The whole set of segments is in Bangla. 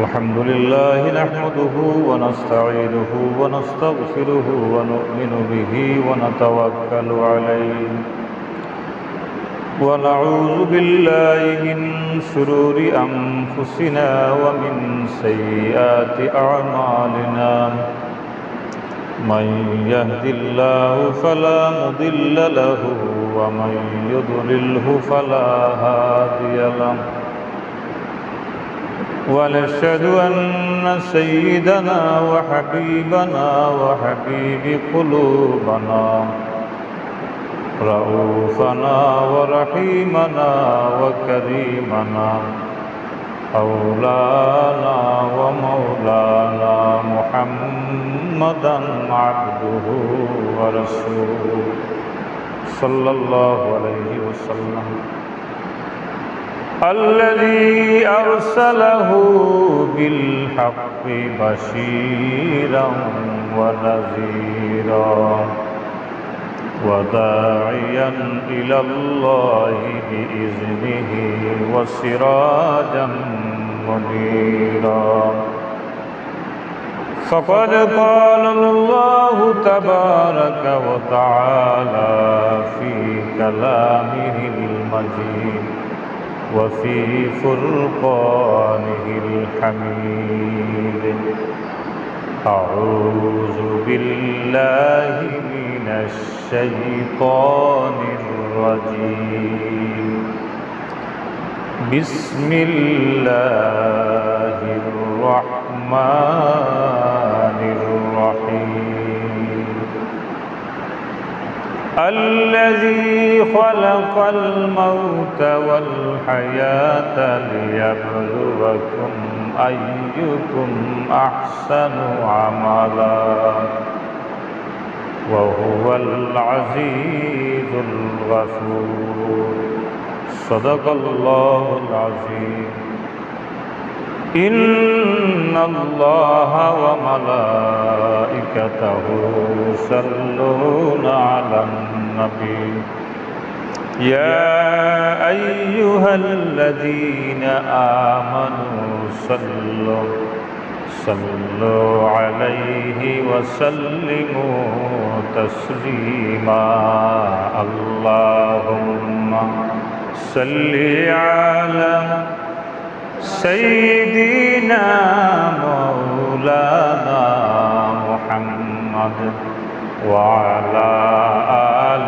الحمد لله نحمده ونستعينه ونستغفره ونؤمن به ونتوكل عليه ونعوذ بالله من شرور أنفسنا ومن سيئات أعمالنا من يهد الله فلا مضل له ومن يضلله فلا هادي له ونشهد أن سيدنا وحبيبنا وحبيب قلوبنا رؤوفنا ورحيمنا وكريمنا مولانا ومولانا محمدا عبده ورسوله صلى الله عليه وسلم الذي أرسله بالحق بشيرا ونذيرا وداعيا إلى الله بإذنه وسراجا منيرا فقد قال الله تبارك وتعالى في كلامه المجيد وفي فرقانه الحميد أعوذ بالله من الشيطان الرجيم بسم الله الرحمن الرحيم الذي خلق الموت والحياة ليبلوكم أيكم أحسن عملا وهو العزيز الغفور صدق الله العظيم إن الله وملائكته يصلون على النبي يا أيها الذين آمنوا صلوا عليه وسلموا تسليما اللهم صل على سيدنا مولانا محمد وعلى آل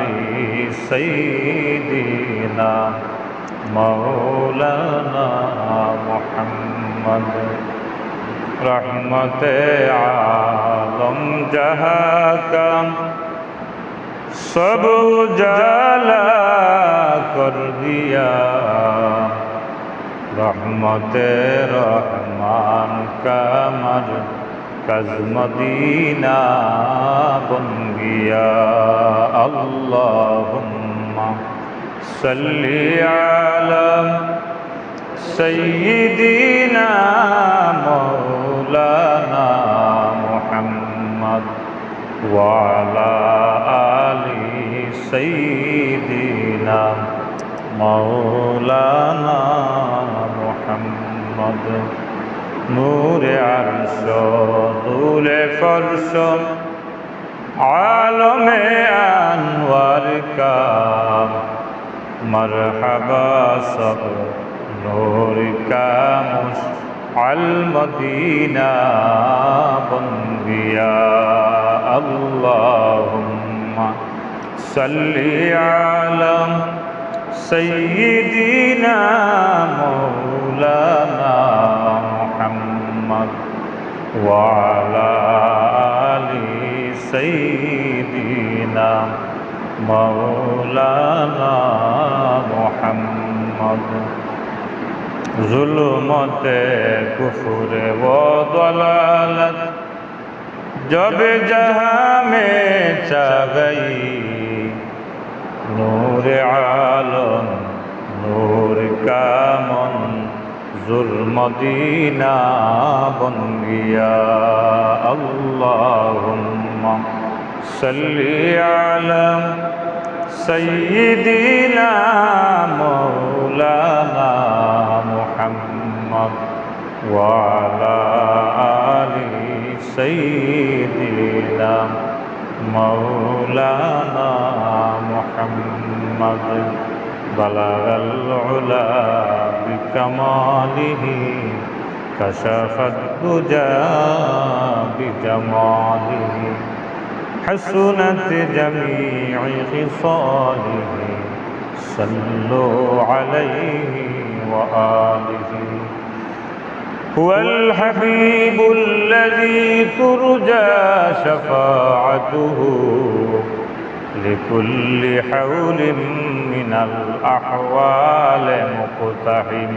سيدنا مولانا محمد रहमत आलम जहाँ का सब उजाला कर दिया रहमत रहमान का मरकज़ मदीना बन गया अल्लाहुम्मा सल्ली अला सय्यिदिना मौलाना मुहम्मद वाला आली सय्यिदिना मौलाना मुहम्मद नूरे अर्श दूले फर्श आलमे अनवर का मरहबा सब नूर का मुश्अल मदीना बन गया अल्लाहुम्मा सल्ली अला सय्यिदिना मौलाना मुहम्मद वअला आलि सय्यिदिना मौलाना मुहम्मद जुल्मते कुफ्र व दलालत जब जहाँ में छा गई नूर आलम नूर का मंज़ुर मदीना बन गया अल्लाहुम्मा सल्ली अला सय्यिदिना मौलाना وعلى آل سيدنا مولانا محمد بلغ العلا بكماله كشف الدجى بجماله حسنت جميع خصاله صلوا عليه وآله هو الحبيب الذي ترجى شفاعته لكل حول من الأحوال مقتحم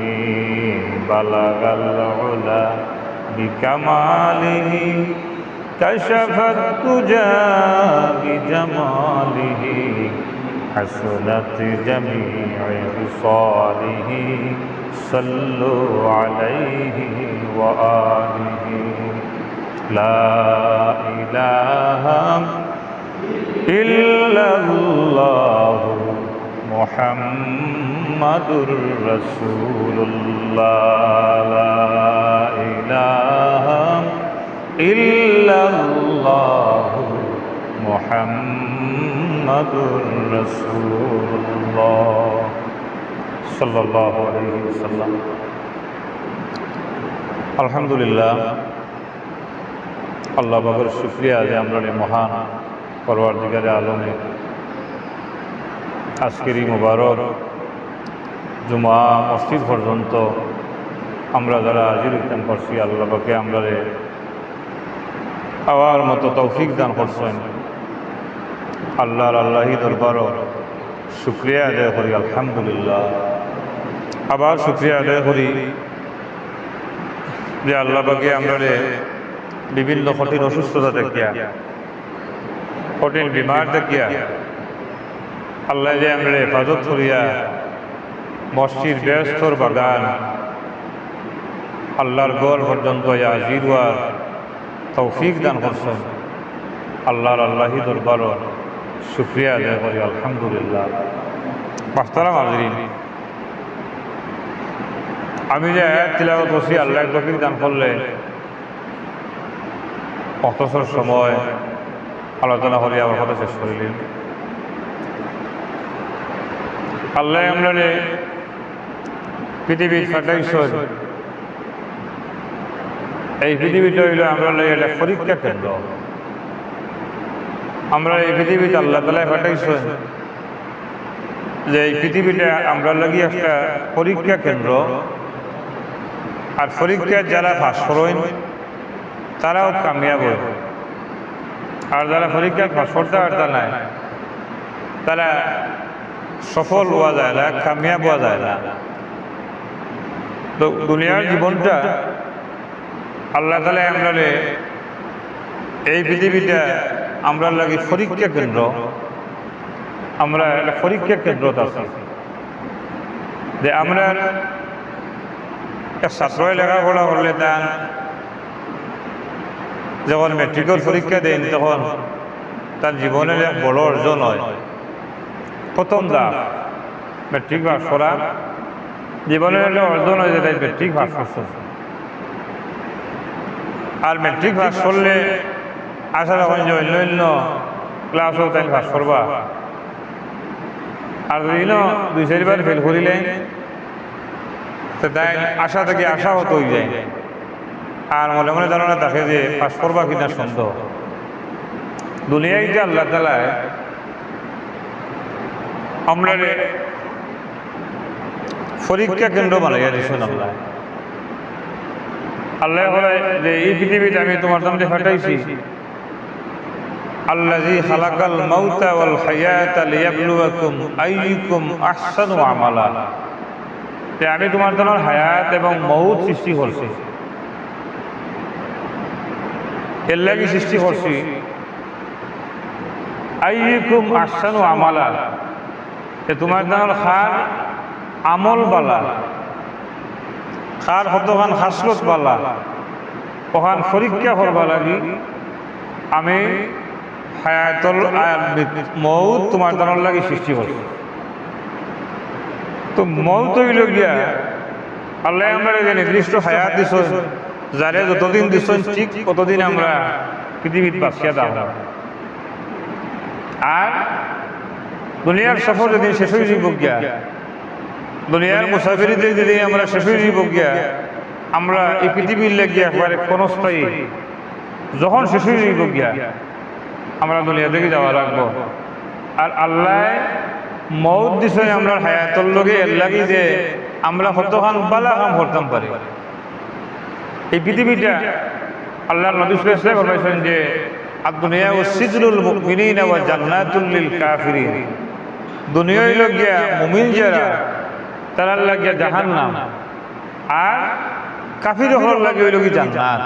بلغ العلا بكماله كشف الدجى بجماله حسنت جميع خصاله صلوا عليه وآله لا إله إلا الله محمد رسول الله لا إله إلا الله محمد رسول الله صلى الله عليه وسلم আলহামদুলিল্লাহ আল্লাহ পাকের শুকরিয়া যে আমরা মহান পরওয়ারদিগারে আলমে আজকের এই মুবারক জুমা মসজিদ পর্যন্ত আমরা যারা হাজির হইতাম করছি আল্লাহ পাকে আমরা আওয়ার মতো তৌফিক দান করছেন আল্লাহি দরবারও শুকরিয়া আদায় করি আলহামদুলিল্লাহ। আবার শুকরিয়া আদায় করি যে আল্লাহ পাকে আমরা বিভিন্ন কঠিন অসুস্থতা দেখিয়া কঠিন বিমার দেখিয়া আল্লাহ যে আমরা হেফাজত করিয়া মসজিদ ব্যস্তর বাগান আল্লাহর গড় পর্যন্ত হাজির হওয়ার তৌফিক দান করছেন আল্লাহি দরবারও শুকরিয়া আদায় করি আলহামদুলিল্লাহ। মাহতারাম হাজরিন, আমি যে আয়াত তিলাওয়াত করছি আল্লাহ তৌফিক দান করলে অতসর সময় আলোচনা করি আমার কথা শেষ করিলেন। আল্লাহ আমরা পৃথিবীর ফাটাইছেন, এই পৃথিবীটা হইল আমরা একটা পরীক্ষা কেন্দ্র। আমরা এই পৃথিবীতে আল্লাহ তাআলা ফাটাইছেন যে এই পৃথিবীটা আমরা লাগি একটা পরীক্ষা কেন্দ্র। আর পরীক্ষার যারা পাস করেন তারাও কামিয়াব হয়, আর যারা পরীক্ষায় পাস করতে পারত না তারা সফল হওয়া যায় না, কামিয়াব হওয়া যায় না। তো দুনিয়ার জীবনটা আল্লাহ তাআলা আমরা এই পৃথিবীটা আমরা লাগি পরীক্ষা কেন্দ্র। আমরা একটা পরীক্ষা কেন্দ্রত আছি যে আমরা ছাত্রই লেখাপড়া করলে তার যখন মেট্রিকের পরীক্ষা দেন তখন তার জীবনের এক বড় অর্জন হয়। প্রথম ধাপ মেট্রিক পাস করা, জীবনের একটা অর্জন হয় যে তাই মেট্রিক পাস করছে। আর মেট্রিক পাস করলে আশা রাখেন যে অন্য অন্য ক্লাসও তাই পাস করবা। আর যদি দুই চারিবার ফেল করিলে তাই আশা থেকে আশা হতো হয়ে যায়, আর মনে মনে ধারণা থাকে যে পাস করবা কিনা সন্দেহ। দুনিয়ায় যে আল্লাহ তাআলা আমরা পরীক্ষা কেন্দ্র বানাইয়া দিয়েছেন। আল্লাহ বলে যে এই পৃথিবীতে আমি তোমার সামনে ফাটাইছি আল্লাযী খালাকাল মাউতা ওয়াল হায়াতা লিয়াবলুয়াকুম আইয়ুকুম আহসানু আমালা। যে আমি তোমার জন্য হায়াত এবং মউত সৃষ্টি করছি। এর লাগি সৃষ্টি করছি আইয়ুকুম আহসানু আমালা, যে তোমার জন্য খার আমল বালা, খার হতখান হাসলত বালা, ওখান পরীক্ষা করবা লাগি আমি হায়াতুল মউত তোমার জন্য লাগি সৃষ্টি করছি। তো মউত হইল গিয়া আল্লাহ আমরা যে নির্দিষ্ট হায়াত দিছেন, যারে যতদিন দিছেন ঠিক ততদিন আমরা পৃথিবীত বাঁচিয়া দাও। আর দুনিয়ার সফর যেদিন শেষ হয়ে যাব গিয়া, দুনিয়ার মুসাফিরিতে যেদিন আমরা শেষ হয়ে যাব গিয়া, আমরা এই পৃথিবীর লেগে একবারে ক্ষণস্থায়ী যখন শেষ হয়ে যাব গিয়া আমরা দুনিয়া থেকে যাওয়া লাগবো। আর আল্লাহ মৌত দিছে আমরা হায়াতর লগে এর লাগি যে আমরা কতখান বালা কাম করতাম পারি। এই পৃথিবীটা আল্লাহর নবী সাল্লাল্লাহু আলাইহি ওয়াসাল্লাম বলেছেন যে আদ-দুনিয়া ওয়াসিজনুল মুমিনিনা ওয়া জান্নাতুল লিল কাফিরিন। দুনিয়া হইল গিয়া মুমিন যারা তারার লাগিয়া জাহান্নাম, আর কাফির হওয়ার লাগে হইল কি জান্নাত।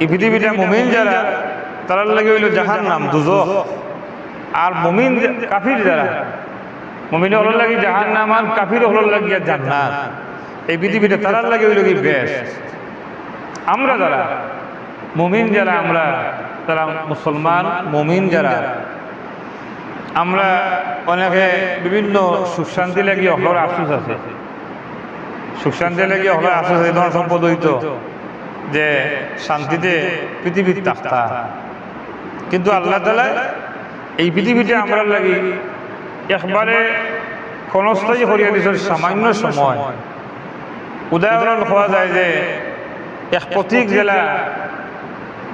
এই পৃথিবীটা মুমিন যারা তারার লাগে হইল জাহান্নাম দুজখ, আর মুমিন কাফির যারা মুমিন হওয়ার লাগে জাহান্নাম, আর কাফির হওয়ার লাগিয়া জান্নাত। এই পৃথিবীটা তারার লাগে হইল কি বেস্ট। আমরা যারা মুমিন যারা আমরা তারা মুসলমান মুমিন যারা আমরা অনেকে বিভিন্ন সুখ শান্তি লাগিয়ে হলার আফসোস আছে, সুখ শান্তি লাগিয়ে হলার আফসোস আছে। ধন সম্পদ হইতো যে শান্তিতে পৃথিবীর তাক্তা, কিন্তু আল্লাহ তাআলা এই পৃথিবীতে আমরা লাগি একবারে ক্ষণস্থায়ী করিয়া দিয়েছেন সামান্য সময়। উদাহরণ হওয়া যায় যে এক প্রতীক জেলা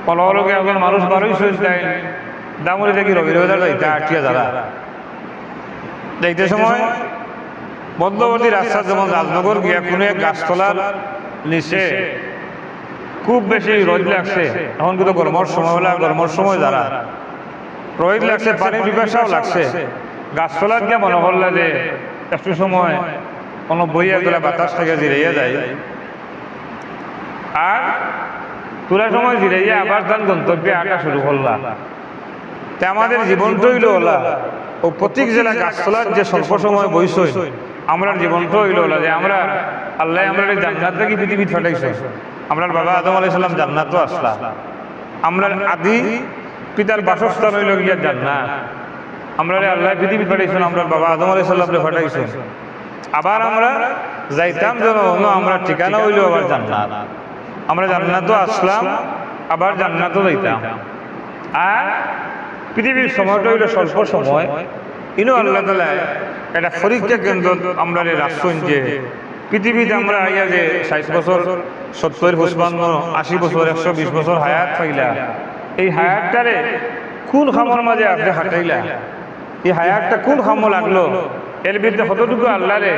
অলগে একজন মানুষ 12 যায় দামুরি দেখি রবি রবিদার যাইতে আটকিয়া যারা যাইতে সময় মধ্যবর্তী রাস্তা যেমন রাজনগর গিয়া কোনো এক গাছতলার নিচে খুব বেশি রোদ লাগছে। এখন কিন্তু গরমের সময় হলে গরমের সময় যারা রোদ লাগছে, পানি পিপাসাও লাগছে, গাছতলার গিয়া মনে করলে যে একটু সময় কোনো বইয়া তোলা বাতাস থেকে জিরাইয়া যায়, আর তোলার সময় জিরাইয়া আবার তার গন্তব্যে আঁকা শুরু করলা। তা আমাদের জীবনটা হইল ওলা ও প্রতীক জেলা গাছতলার যে স্বল্প সময় বইসই আমরা জীবনটা হইল ওলা যে আমরা আল্লাহ আমরা জান্নাত থেকে পৃথিবী ফাটাইছে। আমরা বাবা আদম আলাইহিস সালাম জান্নাতও আসলা, আমরা আদি পিতার বাসস্থান হইল গিয়া জান্নাত। আমরা আল্লাহ পৃথিবী ফাটাইছেন, আমরা বাবা আদম আলাইহিস সালামকে ফাটাইছেন। আবার আমরা যাইতাম যেন আমরা ঠিকানা হইল আবার জান্নাত। আমরা জান্নাতও আসলাম, আবার জান্নাতও যাইতাম। আর পৃথিবীর সময়টা হইল স্বল্প সময়। ইনো আল্লাহ তাআলা একটা পরীক্ষা কেন্দ্র আমরা রাখছেন যে পৃথিবীতে আমরা আইয়া যে 60 বছর 70 55 80 বছর 120 বছর হায়াত পাইলা, এই হায়াতটারে কোন খামর মাঝে আপনি হাঁটাইলা, এই হায়াতটা কোন খামো লাগলো, এর ভিতরে কতটুকু আল্লাহরে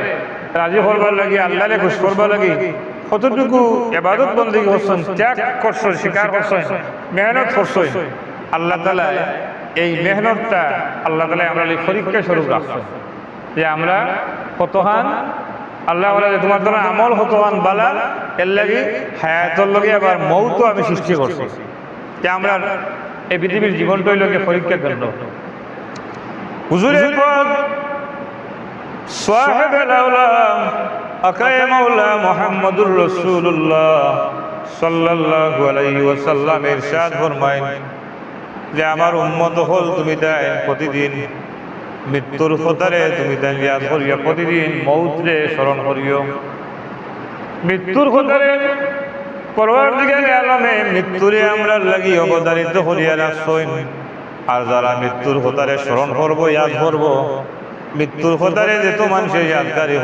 রাজি করবার লাগি, আল্লাহরে খুশ করবার লাগি কতটুকু ইবাদত বন্দেগী করছেন, ত্যাগ করছেন, স্বীকার করছেন, মেহনত করছেন। আল্লাহ তাআলা এই মেহনতটা আল্লাহ তাআলা আমরা এই পরীক্ষা স্বরূপ রাখছেন যে আমরা কতখান আল্লাহ বলে যে তোমার দ্বারা আমল কতখান বালা, এর লাগি হায়াতর লগে আবার মৌতও আমি সৃষ্টি করছি যে আমরা এই পৃথিবীর জীবনটাই লগে পরীক্ষা কেন্দ্র। হুজুরের পর সাহেবুল আওলাম আকায়ে মাওলা মুহাম্মদুর রাসূলুল্লাহ সাল্লাল্লাহু আলাইহি ওয়াসাল্লাম ইরশাদ ফরমায়েন যে আমার উম্মত হল তুমি তাই প্রতিদিন মৃত্যুর কথারে তুমি তাই ইয়াদ করিও, প্রতিদিন মৌতরে স্মরণ করিও। মৃত্যুর কথারে পরওয়ারদিগারে আলমে মৃত্যুরে আমরা লাগি অবধারিত করিয়া রাখছেন। আর যারা মৃত্যুর কথারে স্মরণ করবো, ইয়াদ করবো, মৃত্যুর কথারে যেত মানুষের ইয়াদগারি